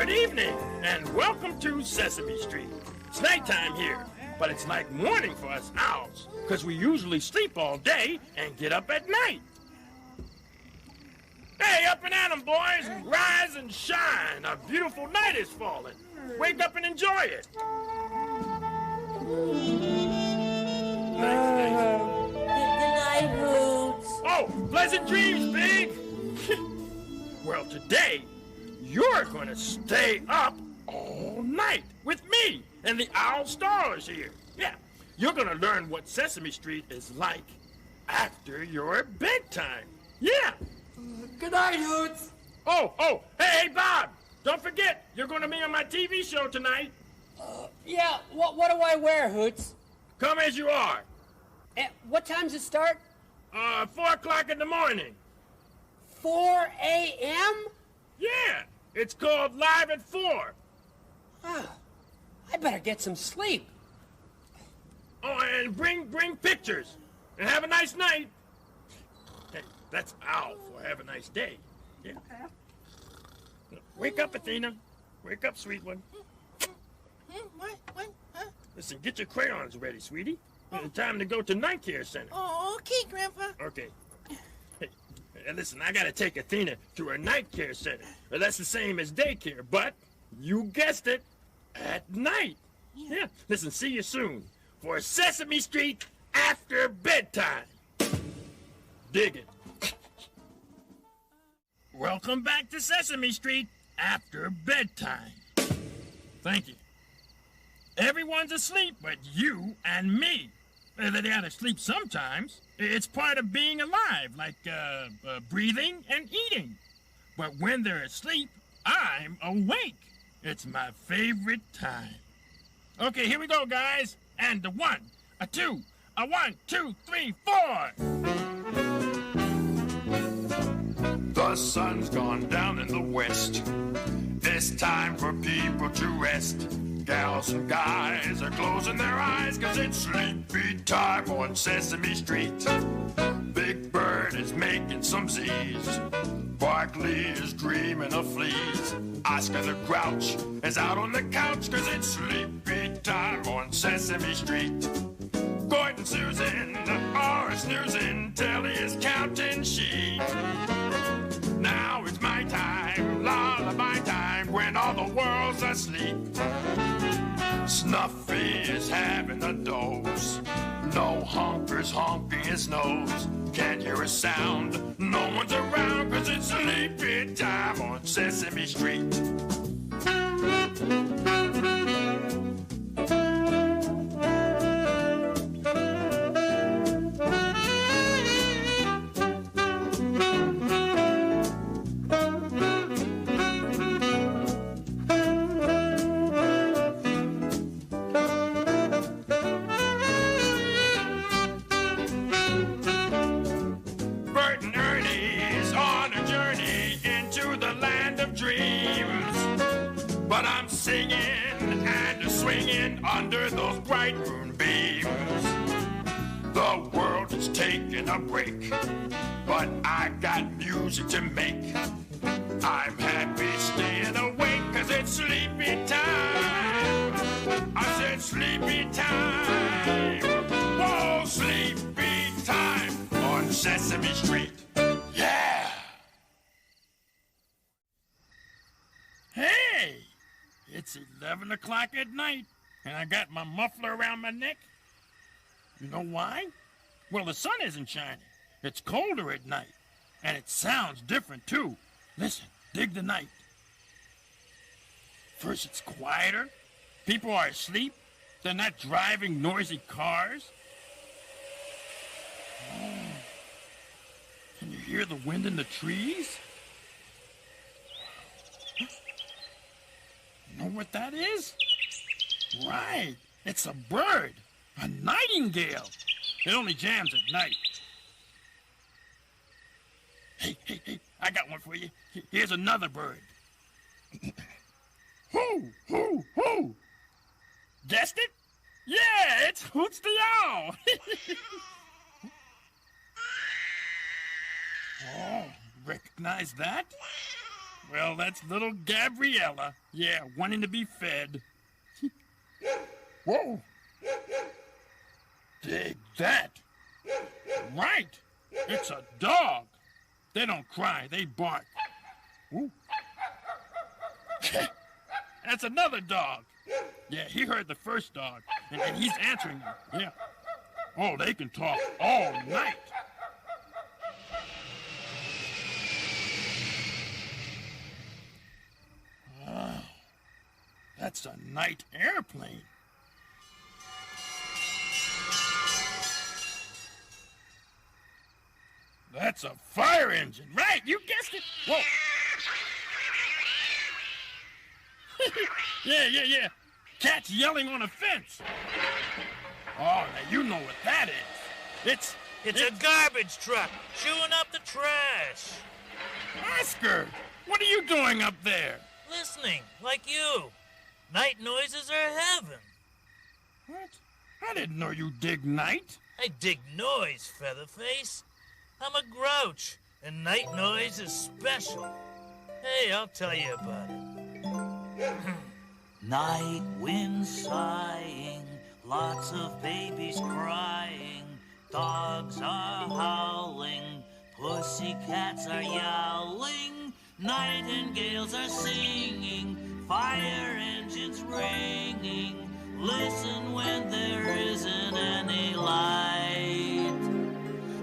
Good evening, and welcome to Sesame Street. It's nighttime here, but it's like morning for us owls, because we usually sleep all day and get up at night. Hey, up and at 'em, boys! Rise and shine! A beautiful night is falling. Wake up and enjoy it. Good night, Hoots. Oh, pleasant dreams, Big! Well, today, you're going to stay up all night with me and the Owl Stars here. Yeah, you're going to learn what Sesame Street is like after your bedtime. Yeah. Good night, Hoots. Oh, hey, Bob, don't forget, you're going to be on my TV show tonight. Yeah, what do I wear, Hoots? Come as you are. What time's it start? 4 o'clock in the morning. 4 a.m.? Yeah, it's called Live at 4. I better get some sleep. Oh, and bring pictures. And have a nice night. Hey, that's Owl for have a nice day. Yeah. Wake up, Athena. Wake up, sweet one. What? Huh? Listen, get your crayons ready, sweetie. It's time to go to night care center. Oh, okay, Grandpa. Okay. Hey, listen, I gotta take Athena to her night care center. Well, that's the same as daycare, but you guessed it, at night. Yeah. Listen, see you soon for Sesame Street after bedtime. Dig it. Welcome back to Sesame Street after bedtime. Thank you. Everyone's asleep but you and me. They gotta sleep sometimes. It's part of being alive, like breathing and eating. But when they're asleep, I'm awake. It's my favorite time. Okay, here we go, guys. And a 1, a 2, a 1, 2, 3, 4. The sun's gone down in the west. It's time for people to rest. Gals and guys are closing their eyes 'cause it's sleepy time on Sesame Street. Big Bird is making some Z's. Barkley is dreaming of fleas. Oscar the Grouch is out on the couch 'cause it's sleepy time on Sesame Street. Gordon and Susan are snoozing till he is counting sheep. Now it's my time, lullaby time, when all the world's asleep. Snuffy is having a doze. No Honkers honking his nose. Can't hear a sound, no one's around, 'cause it's sleepy time on Sesame Street. But I'm singing and swinging under those bright moonbeams. The world is taking a break, but I got music to make. I'm happy staying awake 'cause it's sleepy time. I said sleepy time. Whoa, sleepy time on Sesame Street. Yeah! Hey! It's 11 o'clock at night, and I got my muffler around my neck. You know why? Well, the sun isn't shining. It's colder at night, and it sounds different, too. Listen, dig the night. First, it's quieter. People are asleep. They're not driving noisy cars. Oh. Can you hear the wind in the trees? You know what that is? Right, it's a bird, a nightingale. It only jams at night. Hey, I got one for you. Here's another bird. Hoo! Guessed it? Yeah, it's Hoots the Owl. Oh, recognize that? Well, that's little Gabriella. Yeah, wanting to be fed. Whoa! Dig that! Right! It's a dog! They don't cry, they bark. Ooh. That's another dog. Yeah, he heard the first dog, and he's answering them. Yeah. Oh, they can talk all night. Oh, that's a night airplane. That's a fire engine. Right, you guessed it. Whoa. Yeah. Cats yelling on a fence. Oh, now you know what that is. It's a garbage truck chewing up the trash. Oscar, what are you doing up there? Listening, like you. Night noises are heaven. What? I didn't know you dig night. I dig noise, Featherface. I'm a grouch, and night noise is special. Hey, I'll tell you about it. Night wind sighing, lots of babies crying, dogs are howling, pussycats are yowling, nightingales are singing, fire engines ringing. Listen when there isn't any light,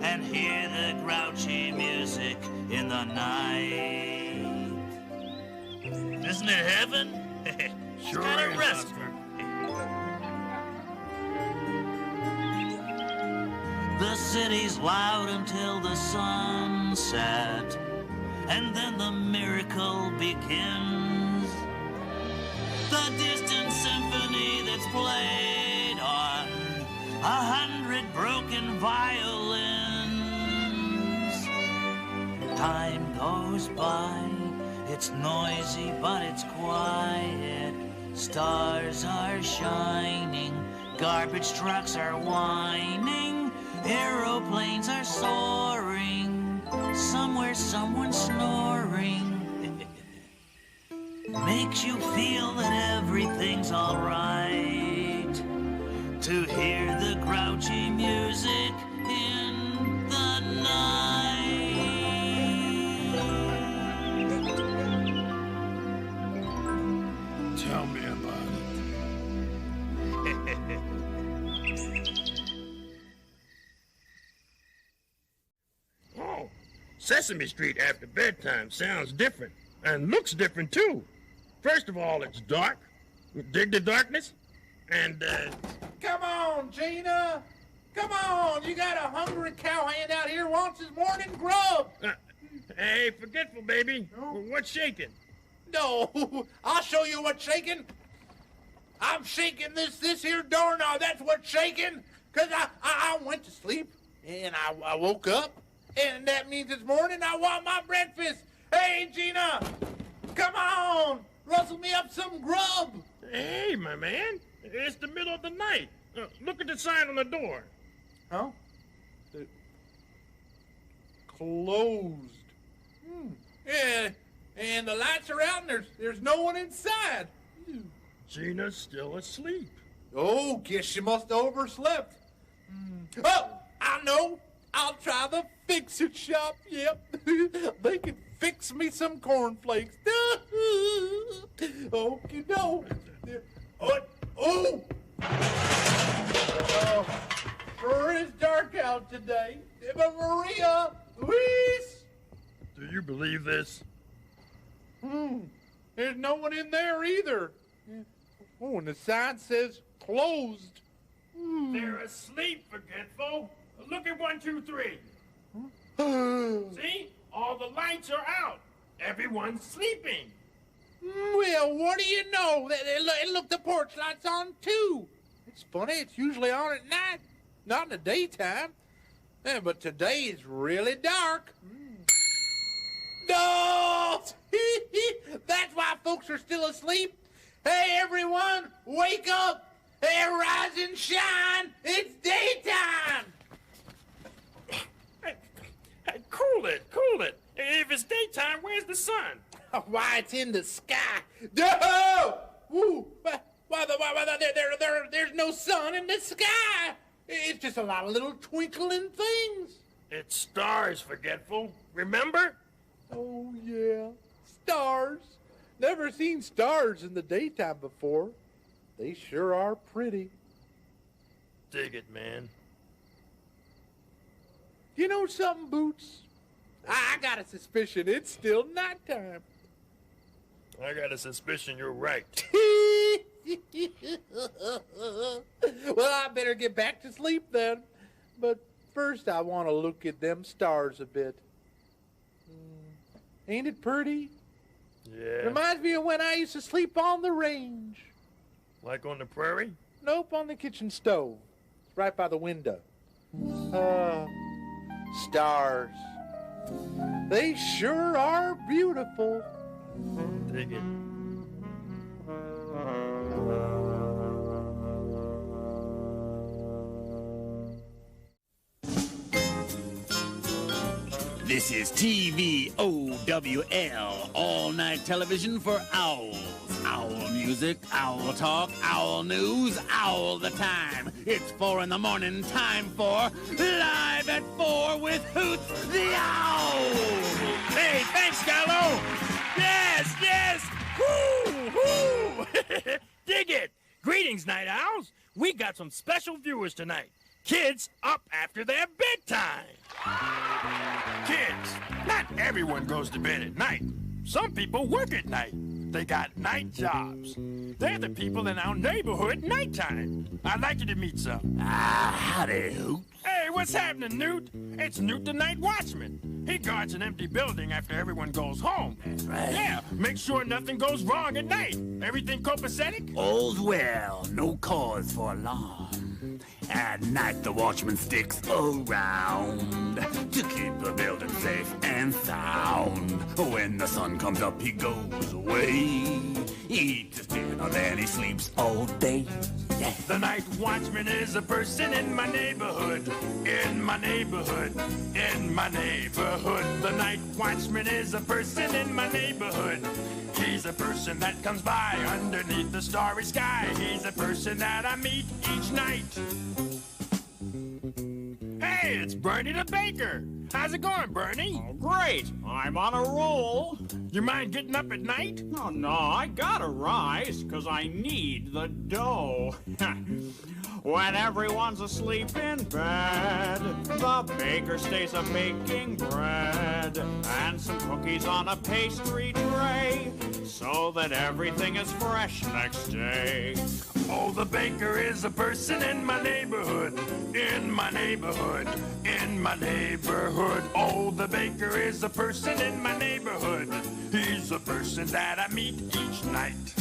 and hear the grouchy music in the night. Isn't it heaven? Sure kind is, of restful. The city's loud until the sunset, and then the miracle begins. The distant symphony that's played on 100 broken violins. Time goes by, it's noisy but it's quiet. Stars are shining, garbage trucks are whining, aeroplanes are soaring, somewhere someone's snoring. Makes you feel that everything's alright to hear the grouchy music in the night. Tell me about it. Oh, Sesame Street after bedtime sounds different and looks different too. First of all, it's dark. Dig the darkness. And, Come on, Gina. Come on. You got a hungry cowhand out here wants his morning grub. hey, forgetful baby. What's shaking? No, I'll show you what's shaking. I'm shaking this here doorknob. That's what's shaking. Because I went to sleep, and I woke up, and that means this morning I want my breakfast. Hey, Gina, come on. Rustle me up some grub. Hey, my man. It's the middle of the night. Look at the sign on the door. Huh? Closed. Yeah, and the lights are out and there's no one inside. Gina's still asleep. Oh, guess she must have overslept. Oh, I know. I'll try the fix-it shop. Yep. They can fix me some cornflakes. Okie doke. Oh! Sure is dark out today. But Maria, Luis! Do you believe this? There's no one in there either. Oh, and the sign says closed. They're asleep, forgetful. Look at 1, 2, 3. See? All the lights are out. Everyone's sleeping. Well, what do you know? Look, the porch light's on, too. It's funny, it's usually on at night, not in the daytime. Yeah, but today is really dark. No! That's why folks are still asleep. Hey, everyone, wake up! Hey, rise and shine! It's daytime! Hey, cool it. If it's daytime, where's the sun? Why, it's in the sky. No! Woo! There's no sun in the sky. It's just a lot of little twinkling things. It's stars, forgetful. Remember? Oh, yeah. Stars. Never seen stars in the daytime before. They sure are pretty. Dig it, man. You know something, Boots? I got a suspicion it's still nighttime. I got a suspicion you're right. Well, I better get back to sleep then. But first I want to look at them stars a bit. Ain't it pretty? Yeah. Reminds me of when I used to sleep on the range. Like on the prairie? Nope, on the kitchen stove. It's right by the window. Stars. They sure are beautiful. Dig it. This is TVOWL, all-night television for owls. Owl music, owl talk, owl news, owl the time. It's 4 in the morning, time for Live at 4 with Hoots the Owl. Hey, thanks, Gallo. Yes, yes. Woo, woo. Dig it. Greetings, night owls. We got some special viewers tonight. Kids up after their bedtime. Kids, not everyone goes to bed at night. Some people work at night. They got night jobs. They're the people in our neighborhood nighttime. I'd like you to meet some. Howdy, Hoot. Hey, what's happening, Newt? It's Newt the night watchman. He guards an empty building after everyone goes home. That's right. Yeah, make sure nothing goes wrong at night. Everything copacetic? All's well, no cause for alarm. At night, the watchman sticks around to keep the building safe and sound. When the sun comes up, he goes away. He eats his dinner, then he sleeps all day. Yeah. The night watchman is a person in my neighborhood. In my neighborhood. In my neighborhood. The night watchman is a person in my neighborhood. He's a person that comes by underneath the starry sky. He's a person that I meet each night. Hey, it's Bernie the baker. How's it going, Bernie? Oh, great. I'm on a roll. You mind getting up at night? Oh, no, I gotta rise, 'cause I need the dough. When everyone's asleep in bed, the baker stays a baking bread and some cookies on a pastry tray so that everything is fresh next day. Oh, the baker is a person in my neighborhood. In my neighborhood. In my neighborhood. Oh, the baker is a person in my neighborhood. He's a person that I meet each night.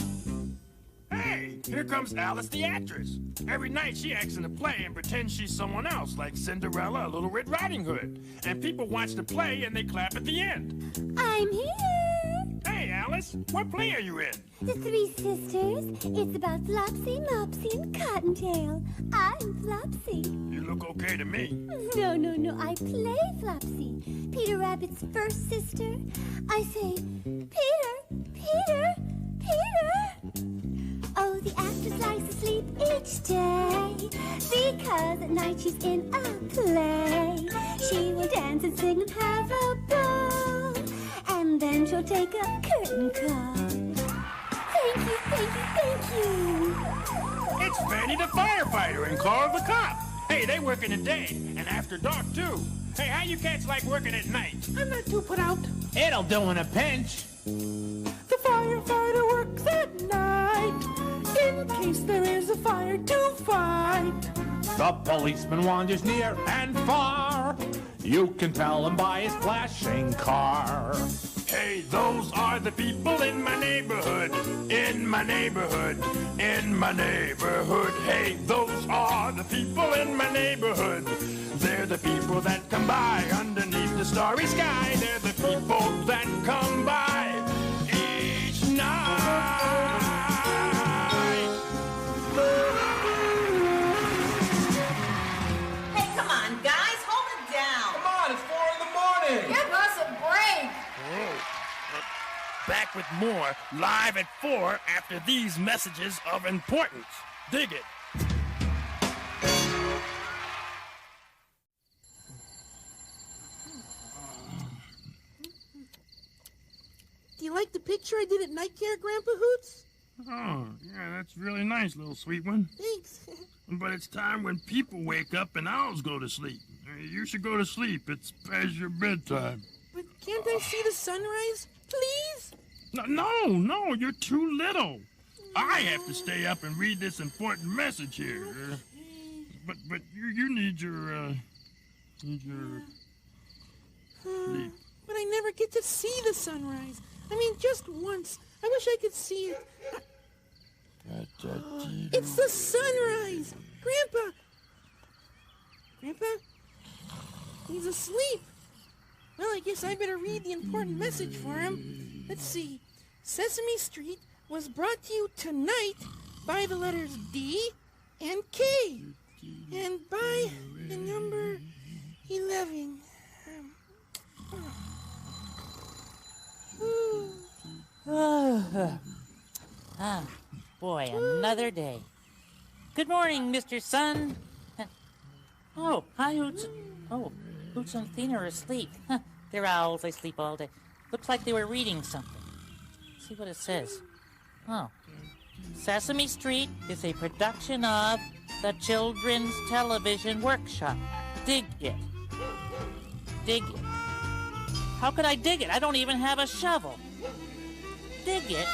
Hey, here comes Alice the actress. Every night she acts in a play and pretends she's someone else, like Cinderella or Little Red Riding Hood. And people watch the play and they clap at the end. I'm here. Hey, Alice, what play are you in? The Three Sisters. It's about Flopsy, Mopsy, and Cottontail. I'm Flopsy. You look okay to me. No, I play Flopsy. Peter Rabbit's first sister. I say, Peter, Peter, Peter. Oh, the actress likes to sleep each day because at night she's in a play. She will dance and sing and have a ball, and then she'll take a curtain call. Thank you, thank you, thank you. It's Fanny the firefighter and Carl the cop. Hey, they work in the day and after dark, too. Hey, how you cats like working at night? I'm not too put out. It'll do in a pinch. The firefighter works at night in case there is a fire to fight. The policeman wanders near and far. You can tell him by his flashing car. Hey, those are the people in my neighborhood. In my neighborhood. In my neighborhood. Hey, those are the people in my neighborhood. They're the people that come by underneath the starry sky. They're the people that come by each night. Hey, come on, guys, hold it down. Come on, it's 4 in the morning. Give us a break. Back back with more live at 4 after these messages of importance. Dig it. Do you like the picture I did at night care, Grandpa Hoots? Oh, yeah, that's really nice, little sweet one. Thanks. But it's time when people wake up and owls go to sleep. You should go to sleep. It's past your bedtime. But can't I see the sunrise? Please? No, you're too little. I have to stay up and read this important message here. But you need your sleep. But I never get to see the sunrise. I mean, just once. I wish I could see it. It's the sunrise! Grandpa! Grandpa? He's asleep. Well, I guess I better read the important message for him. Let's see. Sesame Street was brought to you tonight by the letters D and K. And by the number 11. Boy, another day. Good morning, Mr. Sun. Oh, hi, Hoots. Oh, Hoots and Athena are asleep. They're owls. They sleep all day. Looks like they were reading something. Let's see what it says. Oh. Sesame Street is a production of the Children's Television Workshop. Dig it. Dig it. How could I dig it? I don't even have a shovel. Dig it?